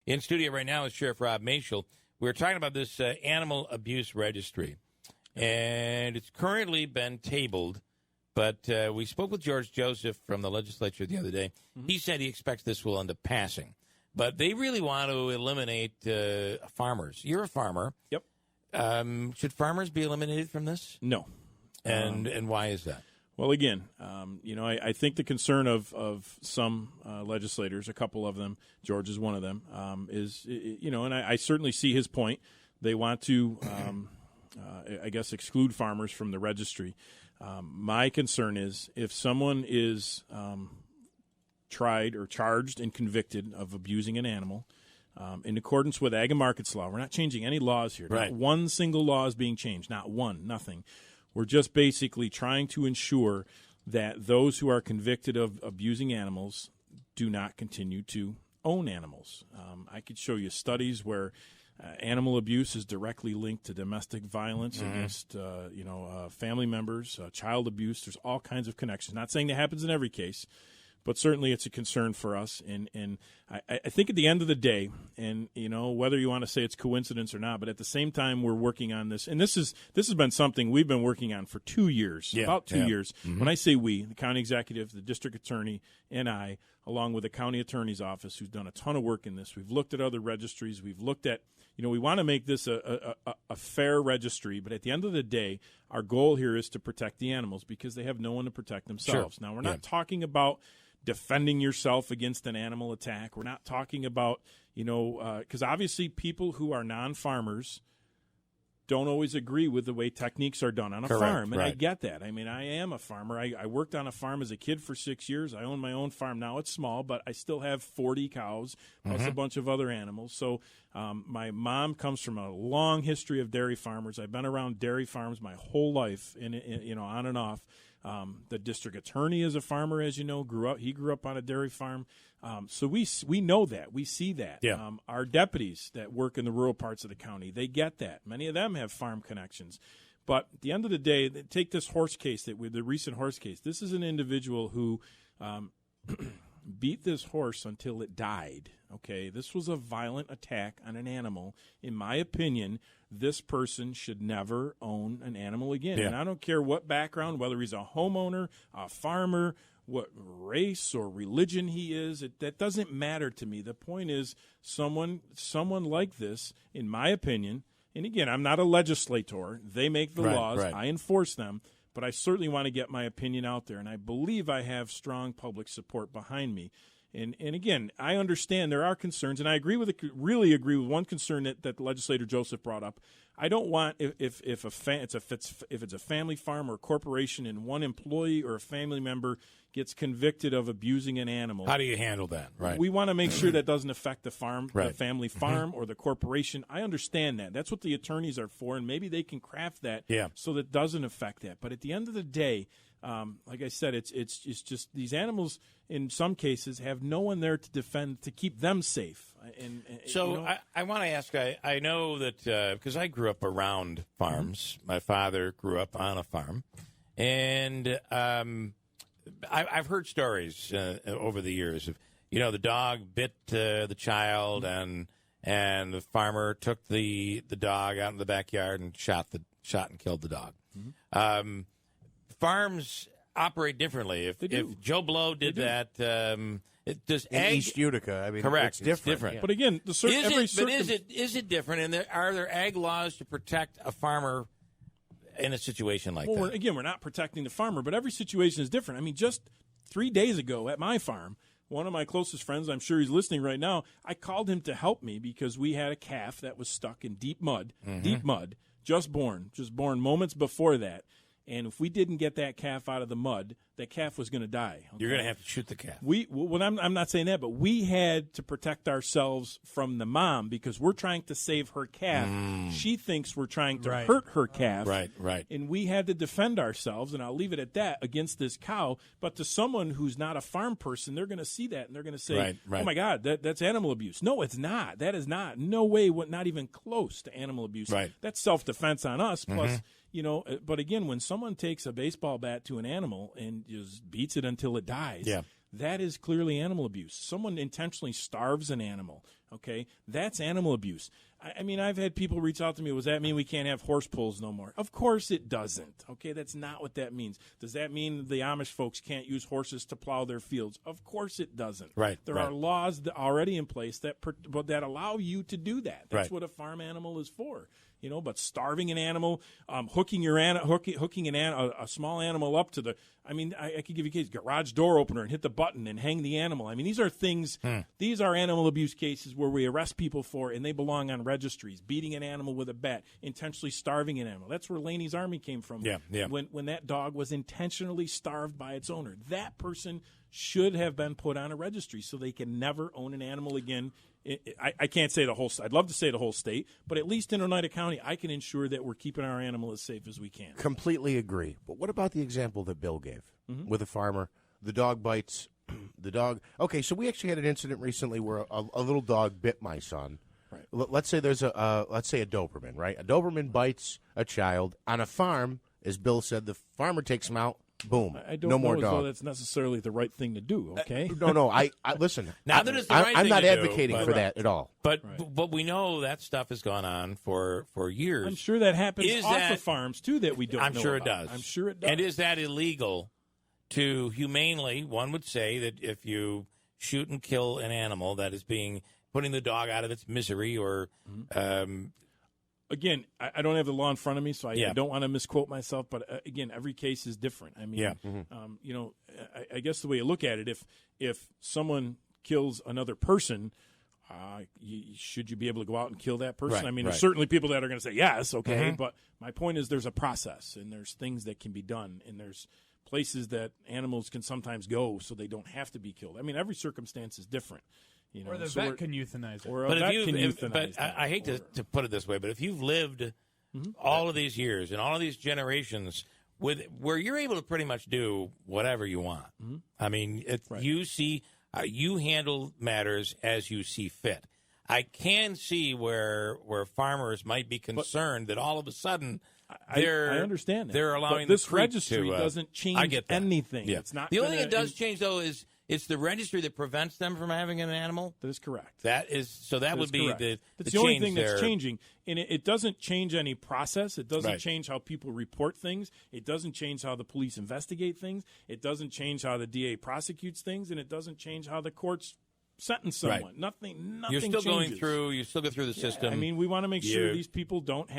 In studio right now is Sheriff Rob Maciol. We're talking about this Animal Abuse Registry, and it's currently been tabled. But we spoke with George Joseph from the legislature the other day. He said he expects this will end up passing. But they really want to eliminate farmers. You're a farmer. Yep. Should farmers be eliminated from this? No. And why is that? Well, again, I think the concern of some legislators, a couple of them, George is one of them, is, and I certainly see his point. They want to, exclude farmers from the registry. My concern is if someone is tried or charged and convicted of abusing an animal, in accordance with Ag and Markets Law, we're not changing any laws here. Right. Not one single law is being changed. Not one, nothing. We're just basically trying to ensure that those who are convicted of abusing animals do not continue to own animals. I could show you studies where animal abuse is directly linked to domestic violence against, family members, child abuse. There's all kinds of connections. Not saying that happens in every case, but certainly it's a concern for us. And I think at the end of the day, and, whether you want to say it's coincidence or not, but at the same time we're working on this. And this has been something we've been working on for 2 years, about 2 years. When I say we, the county executive, the district attorney, and I, along with the county attorney's office, who's done a ton of work in this. We've looked at other registries. We've looked at, we want to make this a fair registry. But at the end of the day, our goal here is to protect the animals because they have no one to protect themselves. Sure. Now, we're not talking about defending yourself against an animal attack. We're not talking about, because obviously people who are non-farmers don't always agree with the way techniques are done on a farm. And I get that. I mean, I am a farmer. I worked on a farm as a kid for 6 years. I own my own farm now. It's small, but I still have 40 cows plus a bunch of other animals. So my mom comes from a long history of dairy farmers. I've been around dairy farms my whole life, on and off. The district attorney is a farmer, as you know, he grew up on a dairy farm. So we know that. We see that. Yeah. Our deputies that work in the rural parts of the county, they get that. Many of them have farm connections. But at the end of the day, take this horse case, the recent horse case. This is an individual who beat this horse until it died. Okay, this was a violent attack on an animal. In my opinion, this person should never own an animal again. Yeah. And I don't care what background, whether he's a homeowner, a farmer, what race or religion he is. That doesn't matter to me. The point is someone like this, in my opinion, and again, I'm not a legislator. They make the laws. I enforce them. But I certainly want to get my opinion out there, and I believe I have strong public support behind me. And again, I understand there are concerns, and I really agree with one concern that legislator Joseph brought up. I don't want if it's a family farm or a corporation and one employee or a family member gets convicted of abusing an animal. How do you handle that? Right. We want to make sure that doesn't affect the farm, the family farm, or the corporation. I understand that. That's what the attorneys are for, and maybe they can craft that so that it doesn't affect that. But at the end of the day, like I said, it's just these animals in some cases have no one there to defend, to keep them safe. So I want to ask, I know that because I grew up around farms. My father grew up on a farm. And I've heard stories over the years of, the dog bit the child and the farmer took the dog out in the backyard and shot and killed the dog. Farms operate differently. If Joe Blow did that, does East Utica? I mean, correct? It's different. Yeah. But again, is it different? And are there ag laws to protect a farmer in a situation like that? We're not protecting the farmer, but every situation is different. I mean, just 3 days ago at my farm, one of my closest friends, I'm sure he's listening right now, I called him to help me because we had a calf that was stuck in deep mud, just born moments before that. And if we didn't get that calf out of the mud, that calf was going to die. Okay? You're going to have to shoot the calf. I'm not saying that, but we had to protect ourselves from the mom because we're trying to save her calf. She thinks we're trying to hurt her calf. Right. And we had to defend ourselves, and I'll leave it at that, against this cow. But to someone who's not a farm person, they're going to see that, and they're going to say, oh, my God, that's animal abuse. No, it's not. That is not. No way, not even close to animal abuse. Right. That's self-defense on us, plus but again, when someone takes a baseball bat to an animal and just beats it until it dies, that is clearly animal abuse. Someone intentionally starves an animal, Okay, that's animal abuse. I mean, I've had people reach out to me. Does that mean we can't have horse pulls no more? Of course it doesn't. Okay, that's not what that means. Does that mean the Amish folks can't use horses to plow their fields? Of course it doesn't. Right. There are laws already in place that allow you to do that. That's right. what a farm animal is for. You know, but starving an animal, hooking a small animal up to the. I mean, I could give you a case: garage door opener and hit the button and hang the animal. I mean, these are things. These are animal abuse cases where we arrest people for, and they belong on registries. Beating an animal with a bat, intentionally starving an animal. That's where Laney's Army came from. Yeah. When that dog was intentionally starved by its owner, that person should have been put on a registry so they can never own an animal again. I can't say the whole. I'd love to say the whole state, but at least in Oneida County, I can ensure that we're keeping our animal as safe as we can. Completely agree. But what about the example that Bill gave with a farmer? The dog bites the dog. Okay, so we actually had an incident recently where a little dog bit my son. Right. Let's say there's a Doberman, right? A Doberman bites a child on a farm. As Bill said, the farmer takes him out. Boom. I don't no know more as dog. though that's necessarily the right thing to do. Okay. No. I listen. Now that it's the right I'm thing not to do, advocating but- for that at all. But we know that stuff has gone on for years. I'm sure that happens Is off that- of farms too that we don't. I'm know sure about. it does. I'm sure it does. And is that illegal to humanely? One would say that if you shoot and kill an animal that is putting the dog out of its misery or Again, I don't have the law in front of me, so I Yeah. don't want to misquote myself. But again, every case is different. I mean, Yeah. you know, I guess the way you look at it, if someone kills another person, should you be able to go out and kill that person? Right, I mean, right. there's certainly people that are going to say yes, okay. But my point is, there's a process, and there's things that can be done, and there's places that animals can sometimes go so they don't have to be killed. I mean, every circumstance is different. You know, Or the so vet can euthanize it. Or a But vet if can you, euthanize them. I hate to put it this way, but if you've lived all of these years and all of these generations where you're able to pretty much do whatever you want, I mean, you see, you handle matters as you see fit. I can see where farmers might be concerned that all of a sudden I understand that. they're allowing but this the creek registry to, doesn't I change get that. anything. Yeah. It's not the only thing gonna- it does change though is it's the registry that prevents them from having an animal. That is correct. That would is be correct. That's the only change thing that's there. changing, and it doesn't change any process. It doesn't Right. change how people report things. It doesn't change how the police investigate things. It doesn't change how the DA prosecutes things, and it doesn't change how the courts sentence someone. Right. Nothing. You're still changes. You still go through the system. I mean, we want to make sure these people don't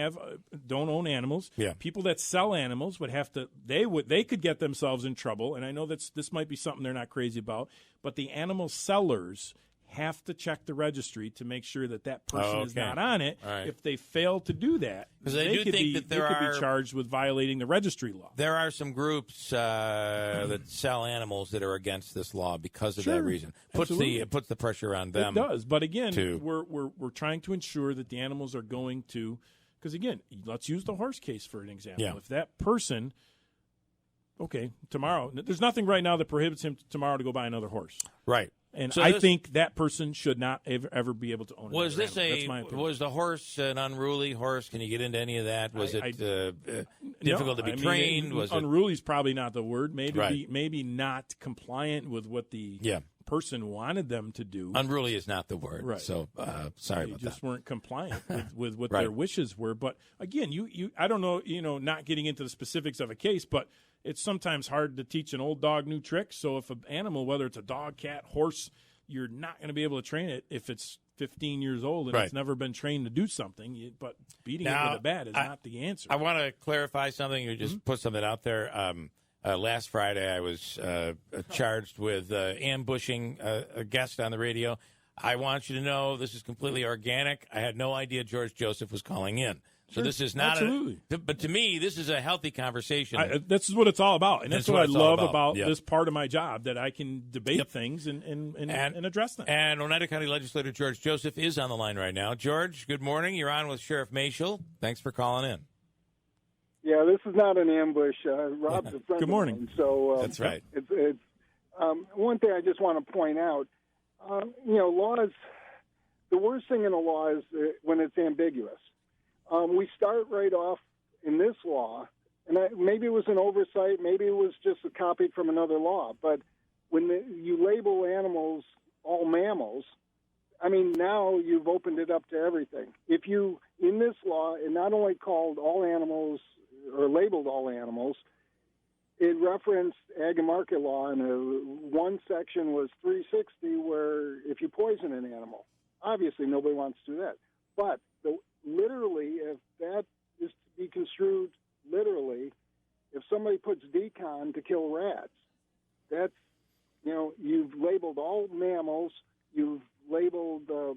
own animals. Yeah. People that sell animals would have to. They could get themselves in trouble. And I know this might be something they're not crazy about, but the animal sellers have to check the registry to make sure that person is Okay. not on it. All right. If they fail to do that, 'Cause I do could think be, that they there could are- be charged with violating the registry law. There are some groups that sell animals that are against this law because of that Sure. reason. Absolutely. It puts the pressure on them. It does, but again, to- we're trying to ensure that the animals are going to. Because again, let's use the horse case for an example. Yeah. If that person, tomorrow, there's nothing right now that prohibits him tomorrow to go buy another horse, Right. and So I this- think that person should not ever be able to own. Was another this animal. That's my opinion. was the horse an unruly horse? Can you get into any of that? Was it difficult to be I mean, trained? Was it unruly is probably not the word. Maybe Right. maybe not compliant with what the person wanted them to do. unruly is not the word. Right. So sorry They about just that. weren't compliant with what Right. their wishes were. But again, you I don't know, not getting into the specifics of a case, but it's sometimes hard to teach an old dog new tricks. So if an animal, whether it's a dog, cat, horse, you're not going to be able to train it if it's 15 years old and Right. it's never been trained to do something. But beating it Now, with a bat is not the answer. I want to clarify something. You just put something out there. Last Friday, I was charged with ambushing a guest on the radio. I want you to know this is completely organic. I had no idea George Joseph was calling in. So Sure. this is not Absolutely. but to me, this is a healthy conversation. This is what it's all about, and that's what I it's all love about Yep. this part of my job, that I can debate Yep. things and address them. And Oneida County Legislator George Joseph is on the line right now. George, good morning. You're on with Sheriff Maciol. Thanks for calling in. Yeah, this is not an ambush. Rob's a friend Good morning. of mine, so That's right. It's one thing I just want to point out. Laws. The worst thing in a law is when it's ambiguous. We start right off in this law, and maybe it was an oversight, maybe it was just copied from another law. But when you label animals all mammals, I mean, now you've opened it up to everything. If you, in this law, it not only called all animals or labeled all animals, it referenced ag and market law, and one section was 360, where if you poison an animal, obviously nobody wants to do that. But literally, if that is to be construed literally, if somebody puts decon to kill rats, that's, you've labeled all mammals, you've labeled the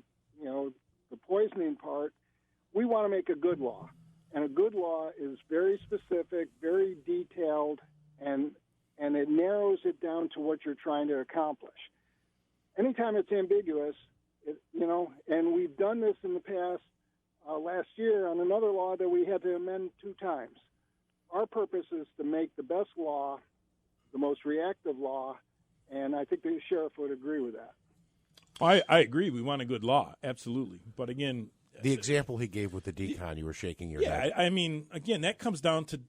poisoning part. We want to make a good law, and a good law is very specific, very detailed, and it narrows it down to what you're trying to accomplish. Anytime it's ambiguous, and we've done this in the past, last year on another law that we had to amend 2 times. Our purpose is to make the best law, the most reactive law, and I think the sheriff would agree with that. I agree. We want a good law, absolutely. But again, the example he gave with the decon, you were shaking your head. Yeah, I mean, again, that comes down to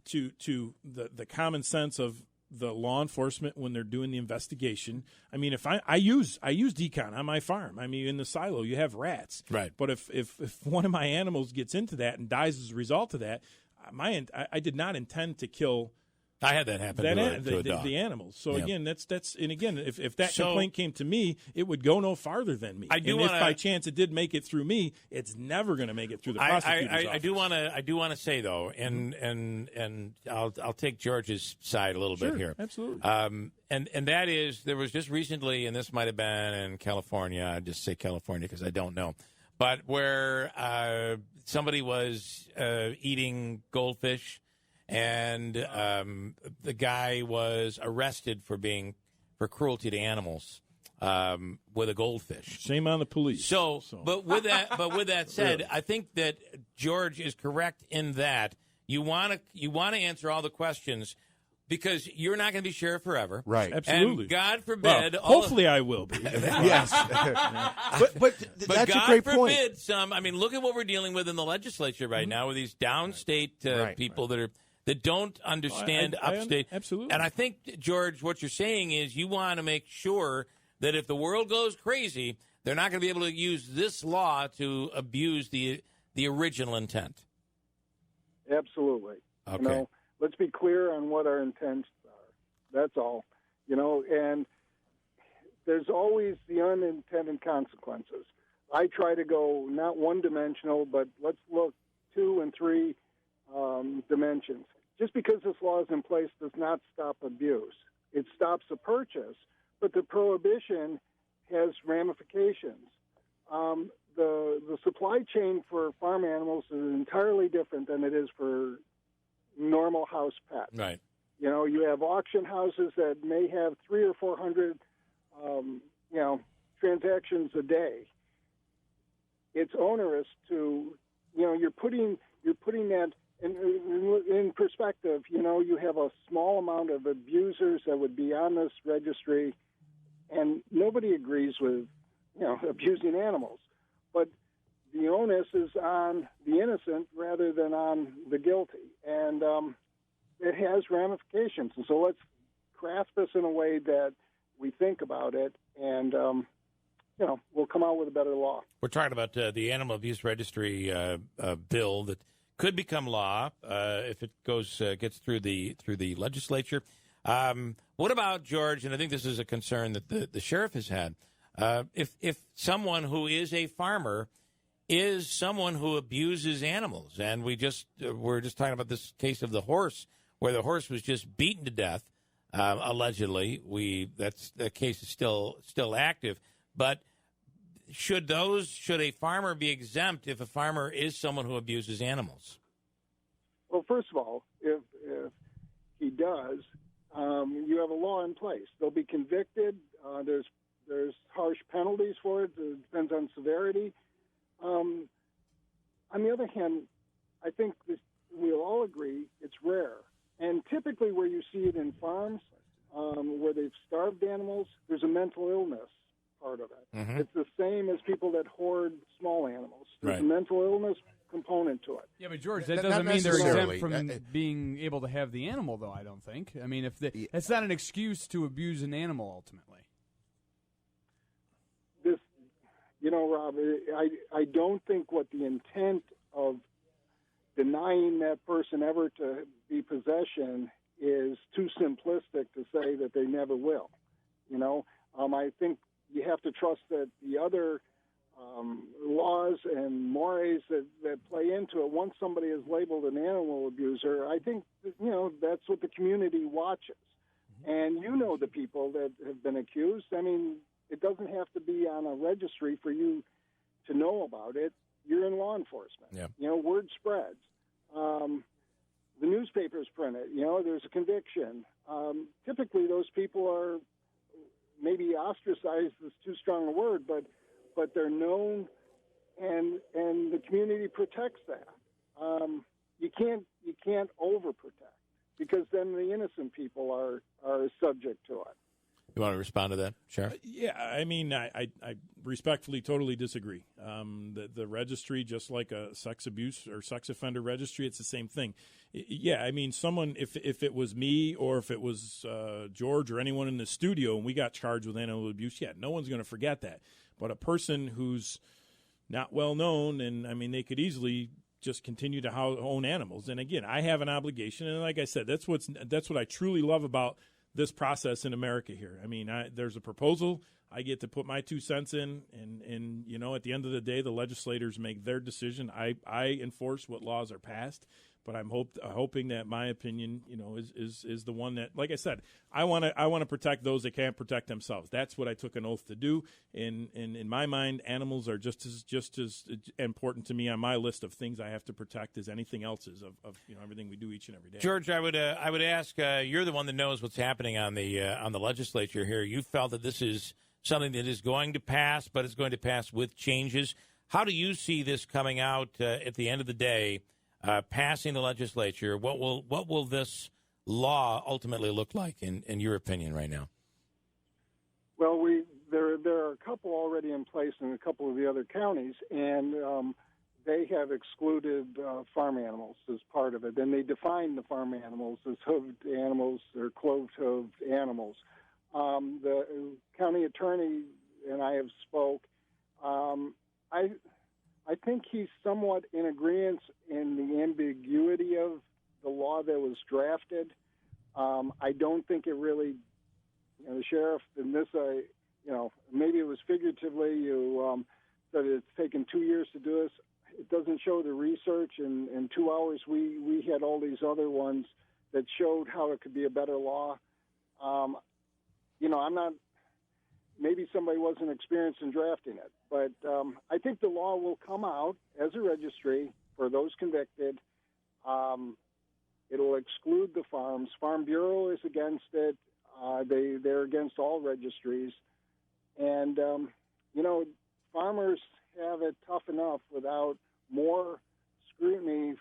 the common sense of the law enforcement when they're doing the investigation. I mean, if I use decon on my farm, I mean, in the silo you have rats, right? But if one of my animals gets into that and dies as a result of that, I did not intend to kill. I had that happen to a dog. The animals. So again, that's and again, if that complaint came to me, it would go no farther than me. If by chance it did make it through me, it's never going to make it through the prosecutor's office. I do want to say though, and I'll take George's side a little bit here. Absolutely. And that is, there was just recently, and this might have been in California. I just say California because I don't know, but where somebody was eating goldfish. And the guy was arrested for cruelty to animals with a goldfish. Shame on the police. So. But with that said, really? I think that George is correct in that you want to answer all the questions because you're not going to be sheriff forever, right? And Absolutely. God forbid. Hopefully, I will be. Yes, but that's God a great point. Forbid some. I mean, look at what we're dealing with in the legislature right now with these downstate people that don't understand upstate. Absolutely. And I think, George, what you're saying is you want to make sure that if the world goes crazy, they're not going to be able to use this law to abuse the original intent. Absolutely. Okay. Let's be clear on what our intents are. That's all. And there's always the unintended consequences. I try to go not one-dimensional, but let's look 2 and 3 dimensions. Just because this law is in place does not stop abuse. It stops the purchase, but the prohibition has ramifications. The supply chain for farm animals is entirely different than it is for normal house pets. Right. You have auction houses that may have 300 or 400, transactions a day. It's onerous to, you're putting that in perspective. You have a small amount of abusers that would be on this registry, and nobody agrees with, abusing animals. But the onus is on the innocent rather than on the guilty, and it has ramifications. And so let's craft this in a way that we think about it, and we'll come out with a better law. We're talking about the Animal Abuse Registry bill that could become law if it gets through the legislature. What about, George? And I think this is a concern that the sheriff has had. If someone who is a farmer is someone who abuses animals, and we're just talking about this case of the horse, where the horse was just beaten to death, allegedly. The case is still active, but should a farmer be exempt if a farmer is someone who abuses animals? Well, first of all, if he does, you have a law in place. They'll be convicted. There's harsh penalties for it. It depends on severity. On the other hand, I think we'll all agree it's rare. And typically where you see it in farms, where they've starved animals, there's a mental illness part of it. Mm-hmm. It's the same as people that hoard small animals. There's a mental illness component to it. Yeah, but George, that doesn't mean they're exempt from being able to have the animal, though, I don't think. I mean, that's not an excuse to abuse an animal, ultimately. Rob, I don't think what the intent of denying that person ever to be possession is too simplistic to say that they never will. I think you have to trust that the other laws and mores that play into it. Once somebody is labeled an animal abuser, I think that's what the community watches. And the people that have been accused. I mean, it doesn't have to be on a registry for you to know about it. You're in law enforcement. Yeah. Word spreads. The newspapers print it. There's a conviction. Typically, those people are maybe ostracized is too strong a word, but they're known, and the community protects that. You can't overprotect, because then the innocent people are subject to it. You want to respond to that, Sheriff? Yeah, I mean, I respectfully totally disagree. The registry, just like a sex abuse or sex offender registry, it's the same thing. Yeah, I mean, someone, if it was me or if it was George or anyone in the studio and we got charged with animal abuse, yeah, no one's going to forget that. But a person who's not well known, and I mean, they could easily just continue to own animals. And again, I have an obligation, and like I said, that's what I truly love about this process in America here. I mean, there's a proposal. I get to put my 2 cents in, and at the end of the day, the legislators make their decision. I enforce what laws are passed, but I'm hoping that my opinion, is the one that, like I said, I want to protect those that can't protect themselves. That's what I took an oath to do. And in my mind, animals are just as important to me on my list of things I have to protect as anything else is of everything we do each and every day. George, I would ask, you're the one that knows what's happening on the legislature here. You felt that this is something that is going to pass, but it's going to pass with changes. How do you see this coming out at the end of the day? Passing the legislature, what will this law ultimately look like in your opinion right now? Well, there are a couple already in place in a couple of the other counties, and they have excluded farm animals as part of it. And they define the farm animals as hooved animals or clove-hooved animals. The county attorney and I have spoke. I think he's somewhat in agreement in the ambiguity of the law that was drafted. I don't think it really, the sheriff in this, maybe it was figuratively, you said it's taken 2 years to do this. It doesn't show the research. In 2 hours, we had all these other ones that showed how it could be a better law. I'm not. Maybe somebody wasn't experienced in drafting it, but I think the law will come out as a registry for those convicted. It'll exclude the farms. Farm Bureau is against it. They're against all registries. And, farmers have it tough enough without more scrutiny.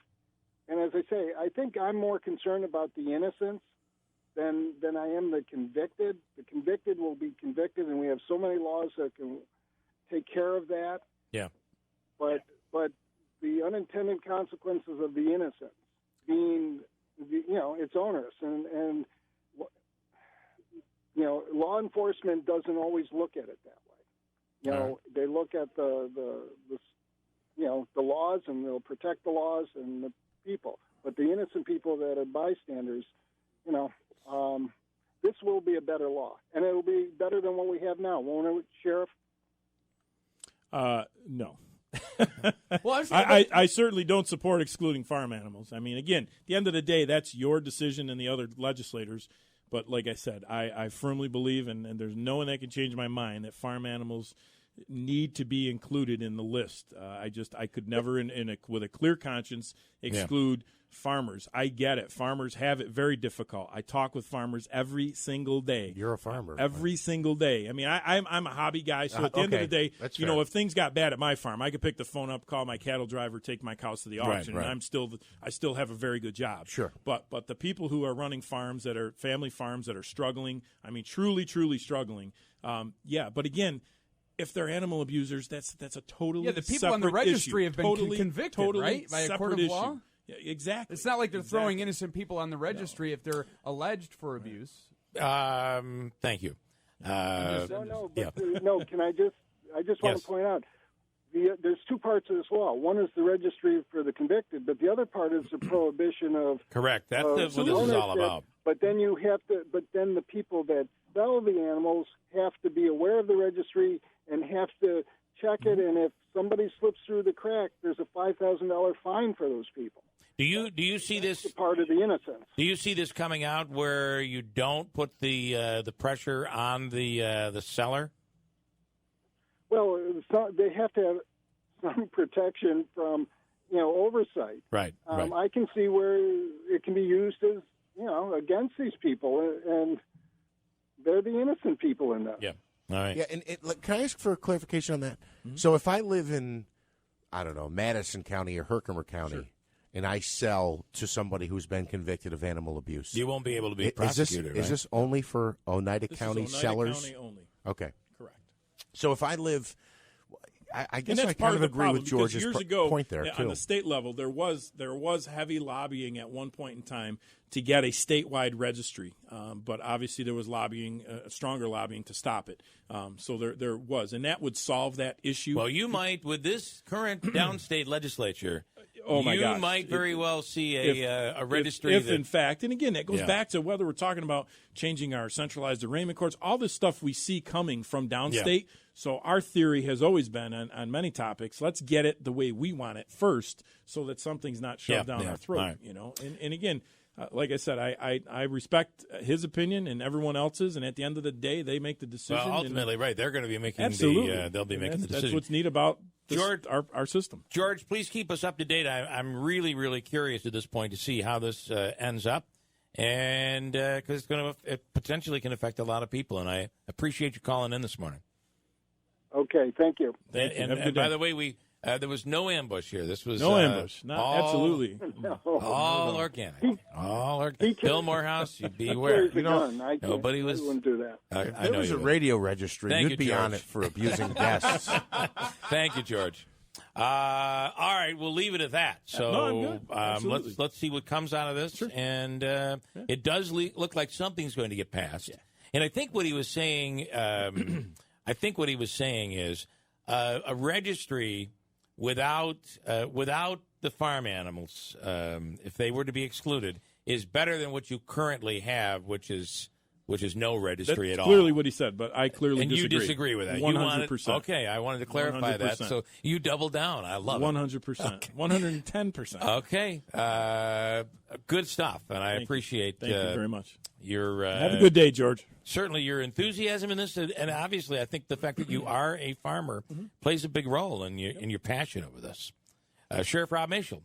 And as I say, I think I'm more concerned about the innocents than I am the convicted. The convicted will be convicted, and we have so many laws that can take care of that. Yeah. But the unintended consequences of the innocent being, it's onerous. And law enforcement doesn't always look at it that way. They look at the laws, and they'll protect the laws and the people. But the innocent people that are bystanders, this will be a better law, and it will be better than what we have now, won't it, Sheriff? No. Well, I certainly don't support excluding farm animals. I mean, again, at the end of the day, that's your decision and the other legislators. But like I said, I firmly believe, and there's no one that can change my mind, that farm animals need to be included in the list. I could never, with a clear conscience, exclude farmers. I get it. Farmers have it very difficult. I talk with farmers every single day. You're a farmer. Every single day. I mean, I'm a hobby guy, so at the end of the day, if things got bad at my farm, I could pick the phone up, call my cattle driver, take my cows to the auction, and I still have a very good job. Sure. But the people who are running farms that are family farms that are struggling, I mean, truly, truly struggling. But again, if they're animal abusers, that's a totally the people on the registry issue. have been convicted, right, by a court of law. Yeah, exactly. It's not like they're throwing innocent people on the registry if they're alleged for abuse. Thank you. No. Can I just want to point out, there's two parts of this law. One is the registry for the convicted, but the other part is the prohibition of correct. That's what this is all about. But then you have to. But then the people that sell the animals have to be aware of the registry and have to check it. And if somebody slips through the crack, there's a $5,000 fine for those people. Do you see this part of the innocence? Do you see this coming out where you don't put the pressure on the seller? Well, they have to have some protection from oversight. Right. I can see where it can be used as against these people, and they're the innocent people in that. Yeah. All right. Yeah, and can I ask for a clarification on that? Mm-hmm. So if I live in, I don't know, Madison County or Herkimer County, sure, and I sell to somebody who's been convicted of animal abuse, you won't be able to be prosecuted. Is this only for Oneida County sellers? County only. Okay. Correct. So if I live, I guess I kind of agree with George's years ago, point there, too. On the state level, there was heavy lobbying at one point in time to get a statewide registry, but obviously there was stronger lobbying to stop it. So there was, and that would solve that issue. Well, you might, with this current downstate legislature, you might very well see a registry. If in fact, and again, that goes back to whether we're talking about changing our centralized arraignment courts, all this stuff we see coming from downstate. Yeah. So our theory has always been on many topics, let's get it the way we want it first so that something's not shoved down our throat. Right. And again, like I said, I respect his opinion and everyone else's, and at the end of the day, they make the decision. Well, ultimately, right, they're going to be making they'll be making the decision. That's what's neat about George, our system. George, please keep us up to date. I'm really, really curious at this point to see how this ends up, and because it potentially can affect a lot of people, and I appreciate you calling in this morning. Okay, thank you. And by the way, there was no ambush here. This was no ambush. Absolutely. All organic. All organic. Bill Morehouse, you beware. Nobody was. Wouldn't do that. If there was a radio registry, you'd be on it for abusing guests. Thank you, George. All right, we'll leave it at that. So let's see what comes out of this. Sure. And it does look like something's going to get passed. Yeah. And I think what he was saying. Is a registry without the farm animals, if they were to be excluded, is better than what you currently have, which is no registry at all. That's clearly what he said, but I clearly disagree. And you disagree with that. 100%. Okay, I wanted to clarify 100%. That. So you double down. I love 100%. it. 110%. Okay. Good stuff, and I appreciate Thank you very much. Your have a good day, George. Certainly your enthusiasm in this, and obviously I think the fact that you are a farmer plays a big role in your passion over this. Sheriff Rob Maciol.